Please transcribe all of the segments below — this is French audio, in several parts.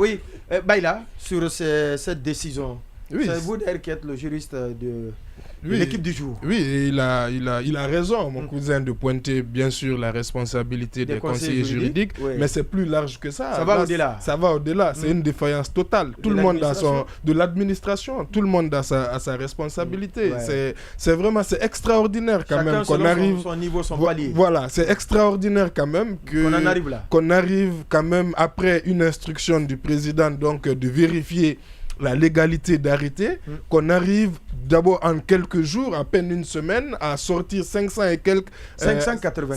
Oui, Baïla, sur cette décision, Oui, c'est vous d'ailleurs qui êtes le juriste de oui, l'équipe du jour. Oui, et il a raison, mon cousin, de pointer bien sûr la responsabilité des conseillers juridiques, oui. mais c'est plus large que ça. Ça va au-delà. Ça va au-delà, c'est une défaillance totale. Tout le monde a de l'administration, tout le monde a sa responsabilité. Ouais. C'est vraiment, c'est extraordinaire quand Chacun même qu'on arrive... son niveau, son palier. Voilà, c'est extraordinaire quand même qu'on en arrive là. Qu'on arrive quand même, après une instruction du président, donc de vérifier la légalité d'arrêter, qu'on arrive d'abord en quelques jours, à peine une semaine, à sortir 500 et quelques... 580.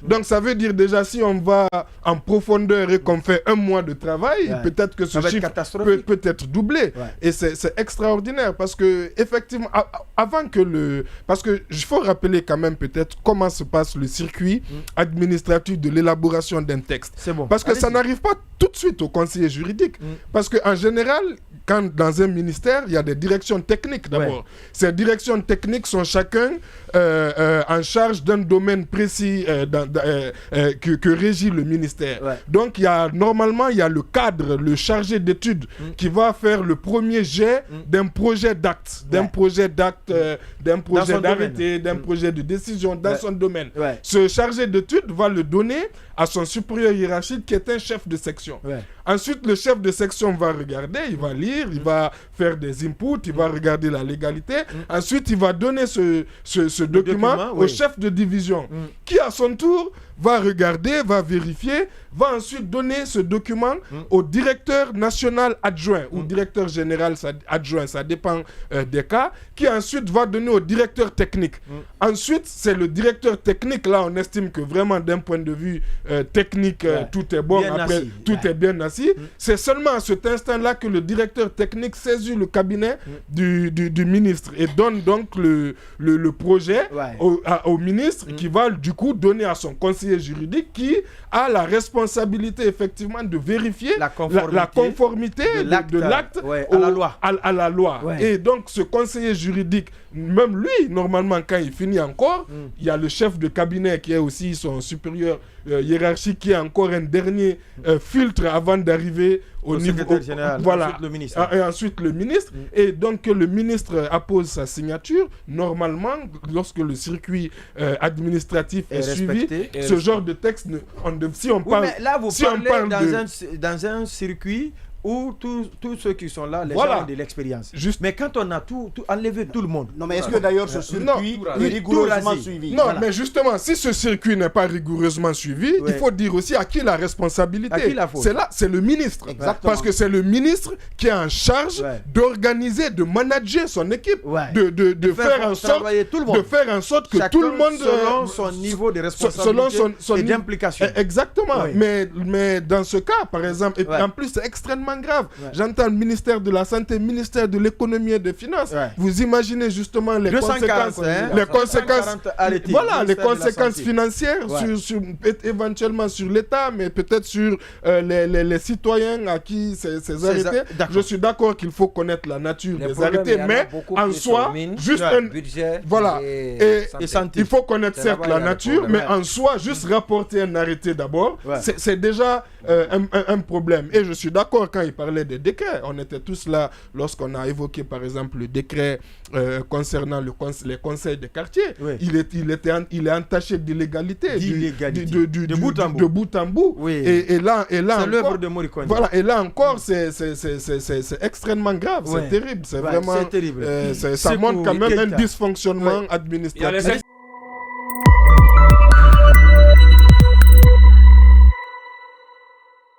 Donc ça veut dire déjà, si on va en profondeur et qu'on fait un mois de travail, peut-être que ce chiffre peut être doublé. Ouais. Et c'est extraordinaire parce que, effectivement, avant que le... Parce qu'il faut rappeler quand même peut-être comment se passe le circuit administratif de l'élaboration d'un texte. C'est bon. Parce que ça n'arrive pas tout de suite au conseiller juridique. Parce qu'en général, quand dans un ministère, il y a des directions techniques d'abord. Ouais. Ces directions techniques sont chacun en charge d'un domaine précis que régit le ministère. Ouais. Donc, normalement, il y a le cadre, le chargé d'études qui va faire le premier jet d'un projet d'acte, d'un projet d'acte, d'un projet d'arrêté, d'un projet de décision dans son domaine. Ouais. Ce chargé d'études va le donner à son supérieur hiérarchique qui est un chef de section. Ouais. Ensuite, le chef de section va regarder, il va lire, il va faire des inputs, il va regarder la légalité. Ensuite, il va donner ce document au chef de division qui, à son tour, va regarder, va vérifier, va ensuite donner ce document au directeur national adjoint ou directeur général adjoint, ça dépend des cas, qui ensuite va donner au directeur technique. Ensuite, c'est le directeur technique, là on estime que vraiment d'un point de vue technique, tout est bon, après tout est bien assis. C'est seulement à cet instant-là que le directeur technique saisit le cabinet du ministre et donne donc le projet au ministre qui va du coup donner à son conseiller juridique qui a la responsabilité effectivement de vérifier la conformité de l'acte à la loi. Ouais. Et donc ce conseiller juridique, même lui, normalement quand il finit encore, il y a le chef de cabinet qui est aussi son supérieur hiérarchique qui est encore un dernier filtre avant d'arriver au niveau général, voilà, ensuite le ministre. Et ensuite le ministre. Et donc le ministre appose sa signature. Normalement, lorsque le circuit administratif est suivi, ce genre de texte, si on parle... mais là, vous parlez dans un circuit où tous ceux qui sont là, les gens ont de l'expérience. Mais quand on a tout enlevé tout le monde. Non, mais est-ce que d'ailleurs ce circuit est rigoureusement suivi? Non, mais justement, si ce circuit n'est pas rigoureusement suivi, il faut dire aussi à qui la responsabilité. C'est là, c'est le ministre. Exactement. Parce que c'est le ministre qui est en charge d'organiser, de manager son équipe, de faire en sorte que tout le monde... Selon son niveau de responsabilité et d'implication. Exactement. Mais dans ce cas, par exemple, et en plus c'est extrêmement grave. J'entends le ministère de la Santé, le ministère de l'Économie et des Finances. Vous imaginez justement les conséquences, les conséquences financières éventuellement sur l'État, mais peut-être sur les citoyens à qui ces arrêtés. Je suis d'accord qu'il faut connaître la nature des arrêtés, mais en soi, juste un budget. Voilà. Et il faut connaître certes la nature, mais en soi, juste rapporter un arrêté d'abord, c'est déjà un problème. Et je suis d'accord quand il parlait des décrets. On était tous là lorsqu'on a évoqué par exemple le décret concernant les conseils de quartier. Il est entaché d'illégalité, de bout en bout. Et là c'est l'œuvre de Morikone. Voilà, et là encore c'est extrêmement grave, c'est terrible, c'est vraiment terrible. ça montre quand même un dysfonctionnement administratif.